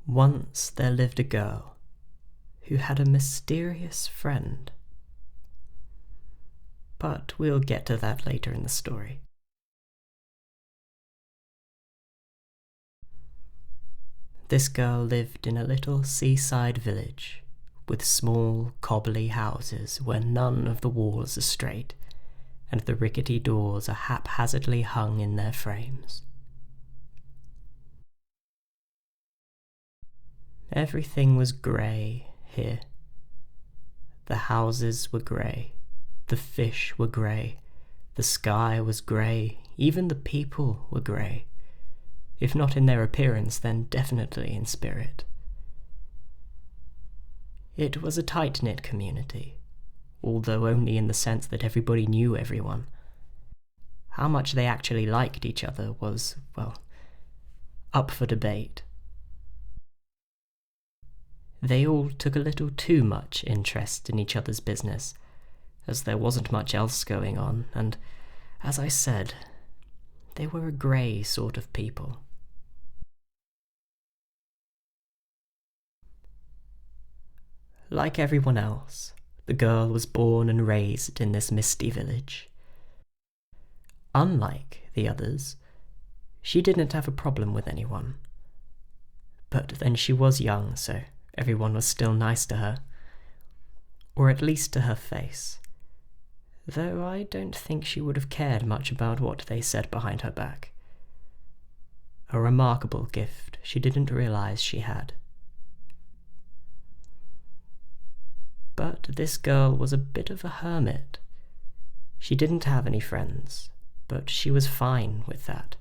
Once there lived a girl who had a mysterious friend. But we'll get to that later in the story. This girl lived in a little seaside village with small, cobbly houses where none of the walls are straight and the rickety doors are haphazardly hung in their frames. Everything was grey here. The houses were grey, the fish were grey, the sky was grey, even the people were grey. If not in their appearance, then definitely in spirit. It was a tight-knit community, although only in the sense that everybody knew everyone. How much they actually liked each other was, well, up for debate. They all took a little too much interest in each other's business, as there wasn't much else going on, and, as I said, they were a grey sort of people. Like everyone else, the girl was born and raised in this misty village. Unlike the others, she didn't have a problem with anyone. But then she was young, so everyone was still nice to her. Or at least to her face. Though I don't think she would have cared much about what they said behind her back. A remarkable gift she didn't realize she had. But this girl was a bit of a hermit. She didn't have any friends, but she was fine with that,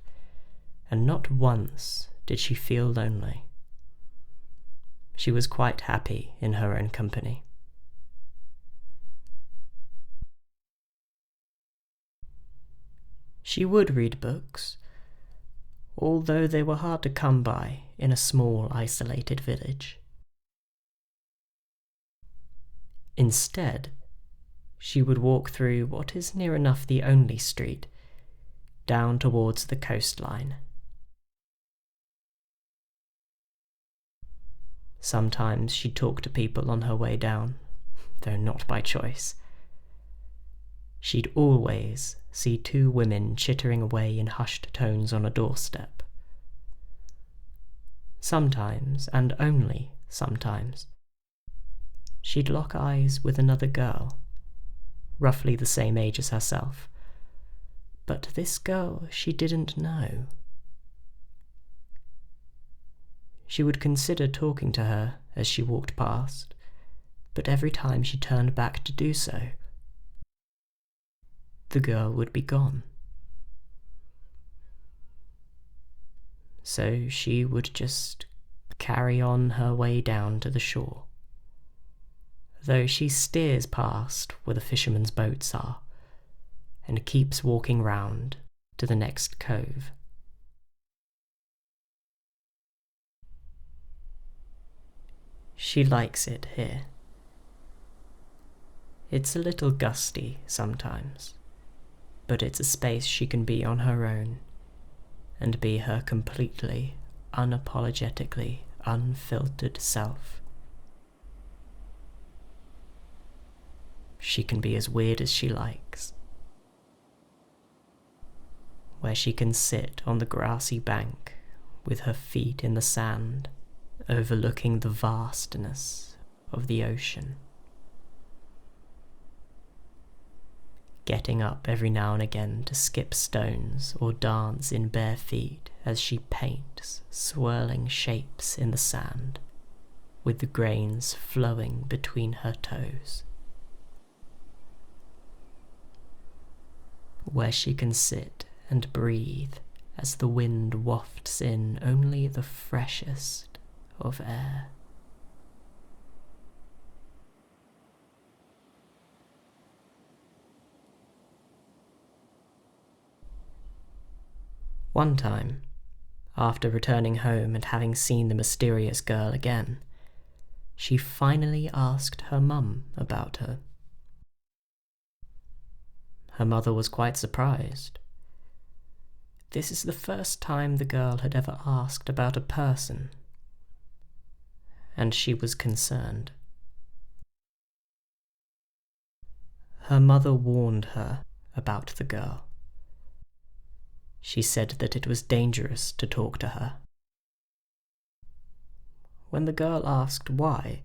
and not once did she feel lonely. She was quite happy in her own company. She would read books, although they were hard to come by in a small, isolated village. Instead, she would walk through what is near enough the only street, down towards the coastline. Sometimes she'd talk to people on her way down, though not by choice. She'd always see two women chittering away in hushed tones on a doorstep. Sometimes, and only sometimes, she'd lock eyes with another girl, roughly the same age as herself. But this girl she didn't know. She would consider talking to her as she walked past, but every time she turned back to do so, the girl would be gone. So she would just carry on her way down to the shore, though she steers past where the fishermen's boats are, and keeps walking round to the next cove. She likes it here. It's a little gusty sometimes, but it's a space she can be on her own, and be her completely, unapologetically, unfiltered self. She can be as weird as she likes, where she can sit on the grassy bank with her feet in the sand, overlooking the vastness of the ocean. Getting up every now and again to skip stones or dance in bare feet as she paints swirling shapes in the sand, with the grains flowing between her toes. Where she can sit and breathe as the wind wafts in only the freshest of air. One time, after returning home and having seen the mysterious girl again, she finally asked her mum about her. Her mother was quite surprised. This is the first time the girl had ever asked about a person. and she was concerned. Her mother warned her about the girl. She said that it was dangerous to talk to her. When the girl asked why,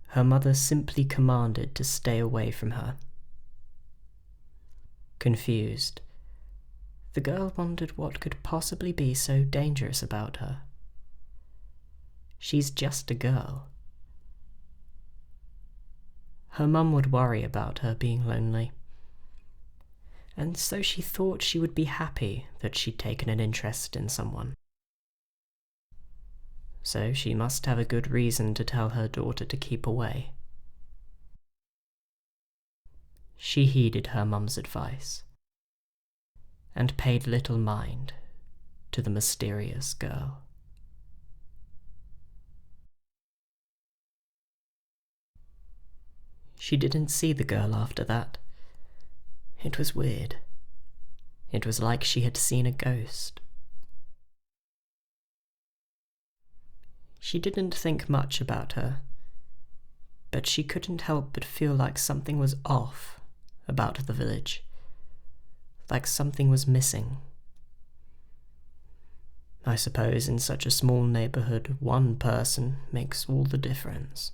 her mother simply commanded to stay away from her. Confused, the girl wondered what could possibly be so dangerous about her. She's just a girl. Her mum would worry about her being lonely, and so she thought she would be happy that she'd taken an interest in someone. So she must have a good reason to tell her daughter to keep away. She heeded her mum's advice, and paid little mind to the mysterious girl. She didn't see the girl after that. It was weird. It was like she had seen a ghost. She didn't think much about her, but she couldn't help but feel like something was off about the village, like something was missing. I suppose in such a small neighborhood, one person makes all the difference.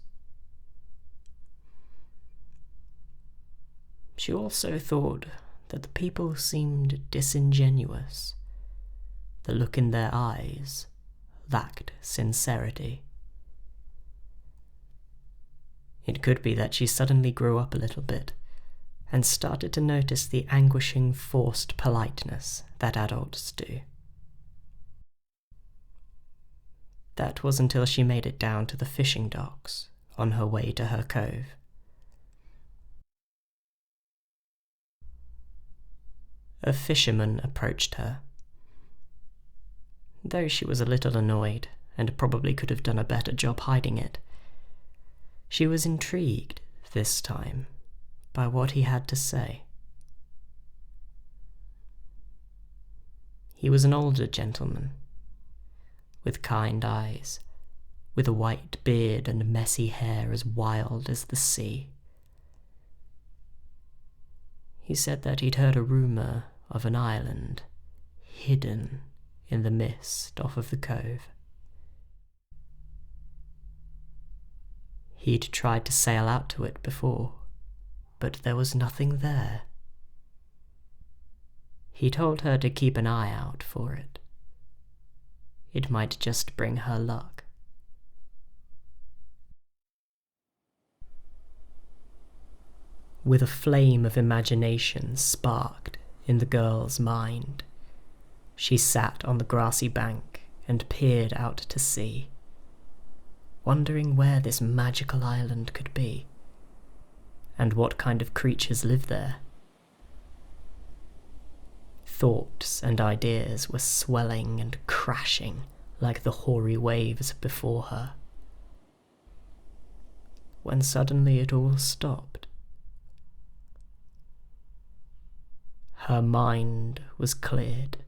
She also thought that the people seemed disingenuous. The look in their eyes lacked sincerity. It could be that she suddenly grew up a little bit and started to notice the anguishing, forced politeness that adults do. That was until she made it down to the fishing docks on her way to her cove. A fisherman approached her. Though she was a little annoyed, and probably could have done a better job hiding it, she was intrigued, this time, by what he had to say. He was an older gentleman, with kind eyes, with a white beard and messy hair as wild as the sea. He said that he'd heard a rumour of an island hidden in the mist off of the cove. He'd tried to sail out to it before, but there was nothing there. He told her to keep an eye out for it. It might just bring her luck. With a flame of imagination sparked in the girl's mind, she sat on the grassy bank and peered out to sea, wondering where this magical island could be, and what kind of creatures live there. Thoughts and ideas were swelling and crashing like the hoary waves before her, when suddenly it all stopped. Her mind was cleared.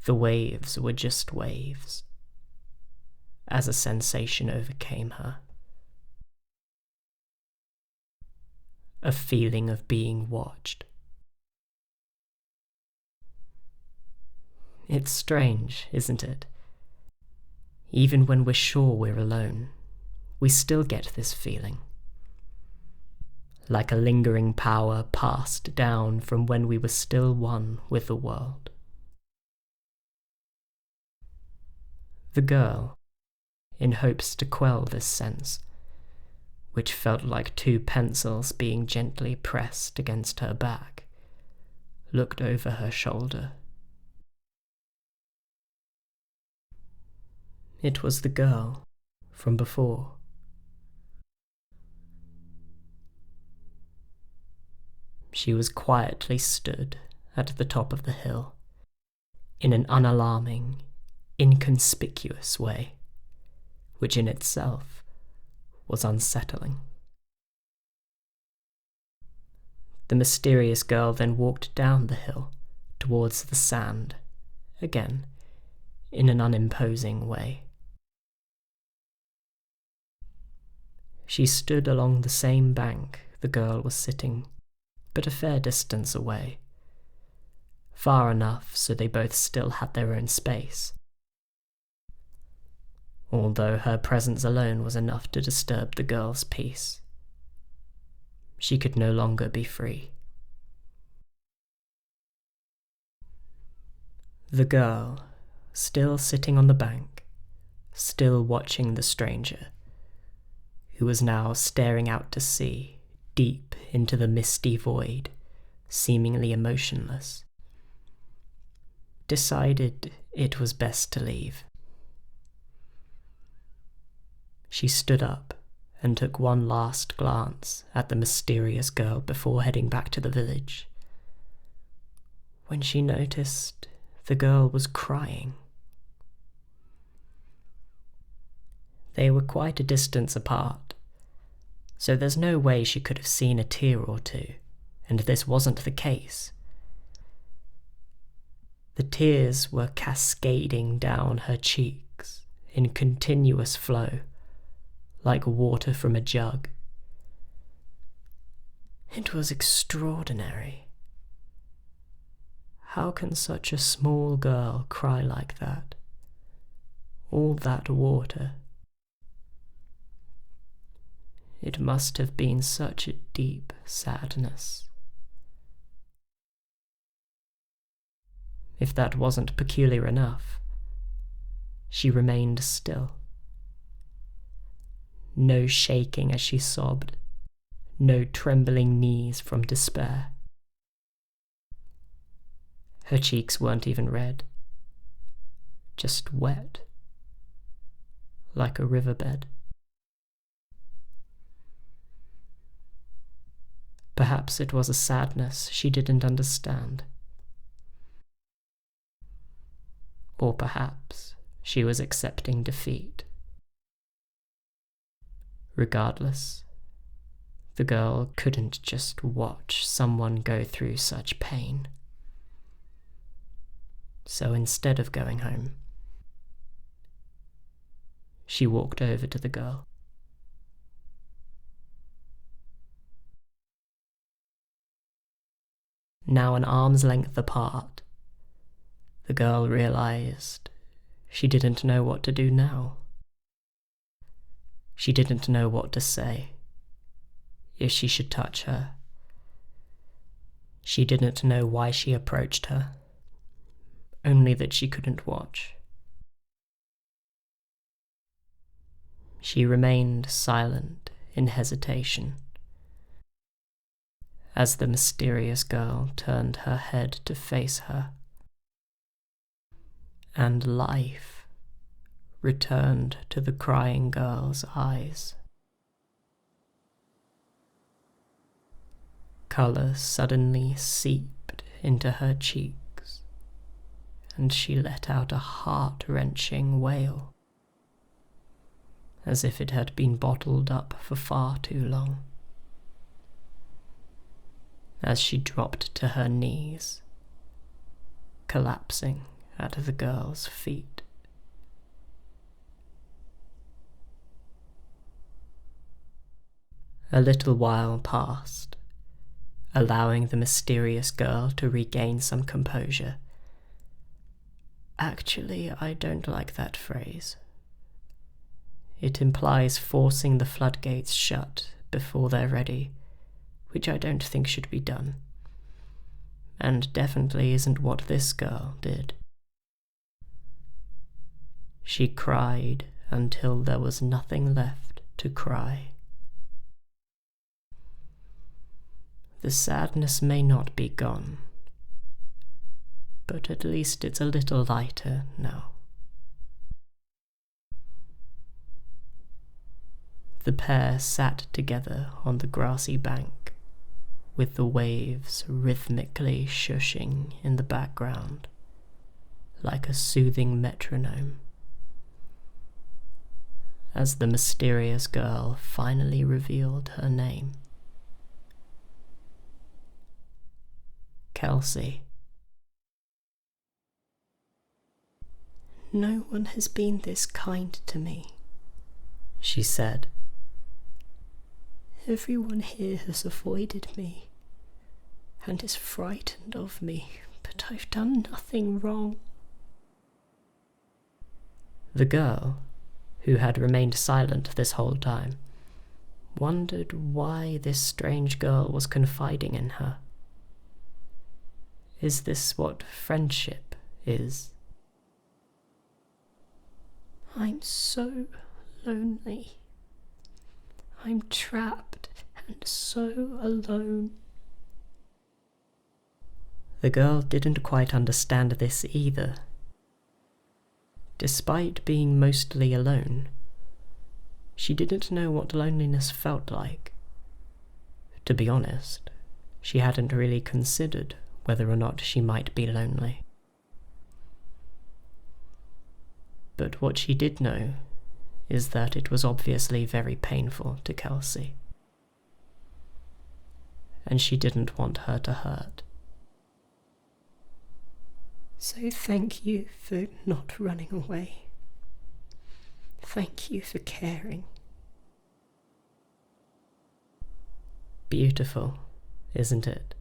The waves were just waves, as a sensation overcame her. A feeling of being watched. It's strange, isn't it? Even when we're sure we're alone, we still get this feeling. Like a lingering power passed down from when we were still one with the world. The girl, in hopes to quell this sense, which felt like two pencils being gently pressed against her back, looked over her shoulder. It was the girl from before. She was quietly stood at the top of the hill, in an unalarming, inconspicuous way, which in itself was unsettling. The mysterious girl then walked down the hill towards the sand, again, in an unimposing way. She stood along the same bank the girl was sitting, but a fair distance away. Far enough so they both still had their own space, although her presence alone was enough to disturb the girl's peace. She could no longer be free. The girl, still sitting on the bank, still watching the stranger, who was now staring out to sea, deep into the misty void, seemingly emotionless, decided it was best to leave. She stood up and took one last glance at the mysterious girl before heading back to the village, when she noticed the girl was crying. They were quite a distance apart, so there's no way she could have seen a tear or two, and this wasn't the case. The tears were cascading down her cheeks in continuous flow, like water from a jug. It was extraordinary. How can such a small girl cry like that? All that water. It must have been such a deep sadness. If that wasn't peculiar enough, she remained still. No shaking as she sobbed, no trembling knees from despair. Her cheeks weren't even red, just wet, like a riverbed. Perhaps it was a sadness she didn't understand. Or perhaps she was accepting defeat. Regardless, the girl couldn't just watch someone go through such pain. So instead of going home, she walked over to the girl. Now an arm's length apart, the girl realized she didn't know what to do now. She didn't know what to say, if she should touch her. She didn't know why she approached her, only that she couldn't watch. She remained silent in hesitation, as the mysterious girl turned her head to face her, and life returned to the crying girl's eyes. Colour suddenly seeped into her cheeks, and she let out a heart-wrenching wail, as if it had been bottled up for far too long. As she dropped to her knees, collapsing at the girl's feet. A little while passed, allowing the mysterious girl to regain some composure. Actually, I don't like that phrase. It implies forcing the floodgates shut before they're ready, which I don't think should be done, and definitely isn't what this girl did. She cried until there was nothing left to cry. The sadness may not be gone, but at least it's a little lighter now. The pair sat together on the grassy bank, with the waves rhythmically shushing in the background, like a soothing metronome, as the mysterious girl finally revealed her name. Kelsey. "No one has been this kind to me," she said, Everyone here has avoided me and is frightened of me, but I've done nothing wrong. The girl, who had remained silent this whole time, wondered why this strange girl was confiding in her. Is this what friendship is? I'm so lonely. I'm trapped and so alone. The girl didn't quite understand this either. Despite being mostly alone, she didn't know what loneliness felt like. To be honest, she hadn't really considered whether or not she might be lonely. But what she did know is that it was obviously very painful to Kelsey, and she didn't want her to hurt. So thank you for not running away. Thank you for caring. Beautiful, isn't it?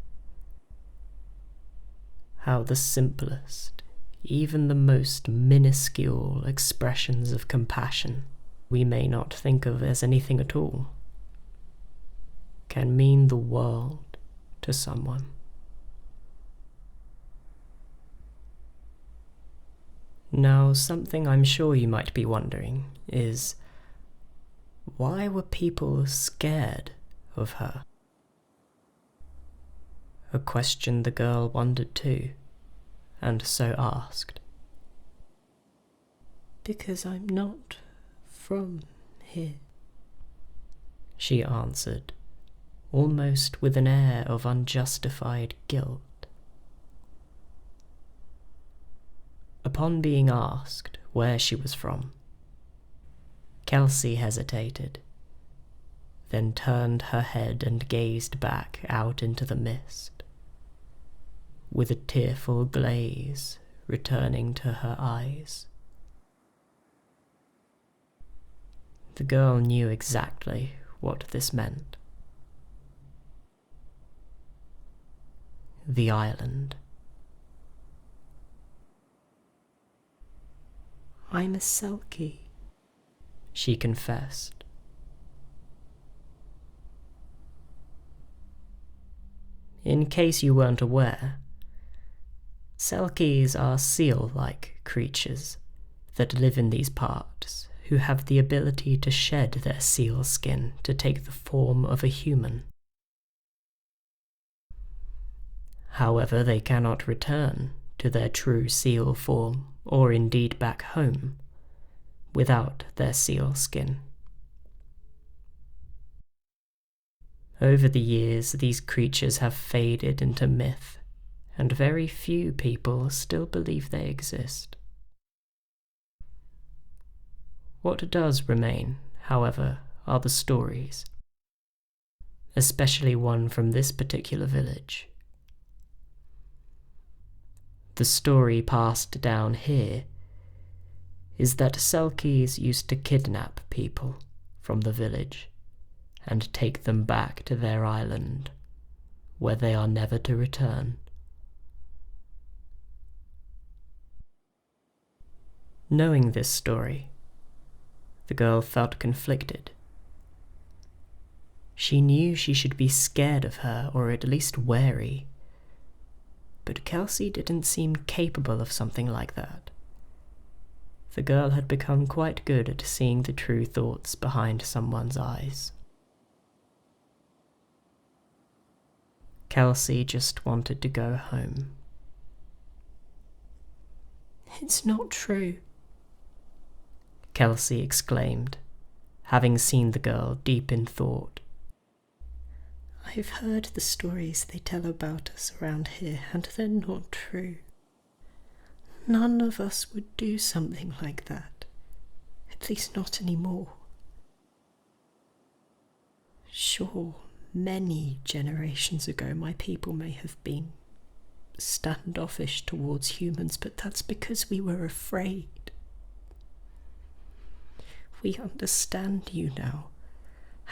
How the simplest, even the most minuscule expressions of compassion we may not think of as anything at all can mean the world to someone. Now, something I'm sure you might be wondering is, why were people scared of her? A question the girl wondered too, and so asked. Because I'm not from here, she answered, almost with an air of unjustified guilt. Upon being asked where she was from, Kelsey hesitated, then turned her head and gazed back out into the mist, with a tearful glaze returning to her eyes. The girl knew exactly what this meant. The island. I'm a Selkie, she confessed. In case you weren't aware, Selkies are seal-like creatures that live in these parts who have the ability to shed their seal skin to take the form of a human. However, they cannot return to their true seal form, or indeed back home, without their seal skin. Over the years, these creatures have faded into myth, and very few people still believe they exist. What does remain, however, are the stories, especially one from this particular village. The story passed down here is that Selkies used to kidnap people from the village and take them back to their island, where they are never to return. Knowing this story, the girl felt conflicted. She knew she should be scared of her, or at least wary, but Kelsey didn't seem capable of something like that. The girl had become quite good at seeing the true thoughts behind someone's eyes. Kelsey just wanted to go home. It's not true, Kelsey exclaimed, having seen the girl deep in thought. I've heard the stories they tell about us around here, and they're not true. None of us would do something like that, at least not anymore. Sure, many generations ago my people may have been standoffish towards humans, but that's because we were afraid. We understand you now,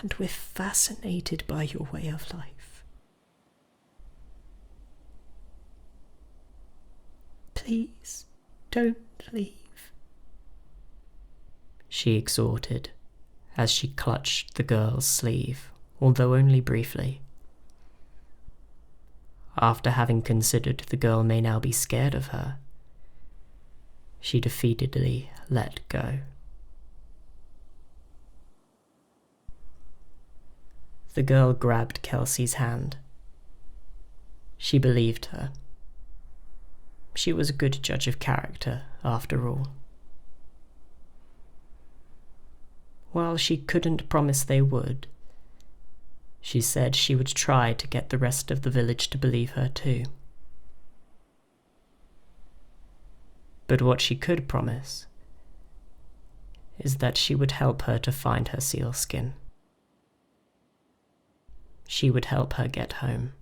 and we're fascinated by your way of life. Please, don't leave, she exhorted as she clutched the girl's sleeve, although only briefly. After having considered the girl may now be scared of her, she defeatedly let go. The girl grabbed Kelsey's hand. She believed her. She was a good judge of character, after all. While she couldn't promise they would, she said she would try to get the rest of the village to believe her too. But what she could promise is that she would help her to find her sealskin. She would help her get home.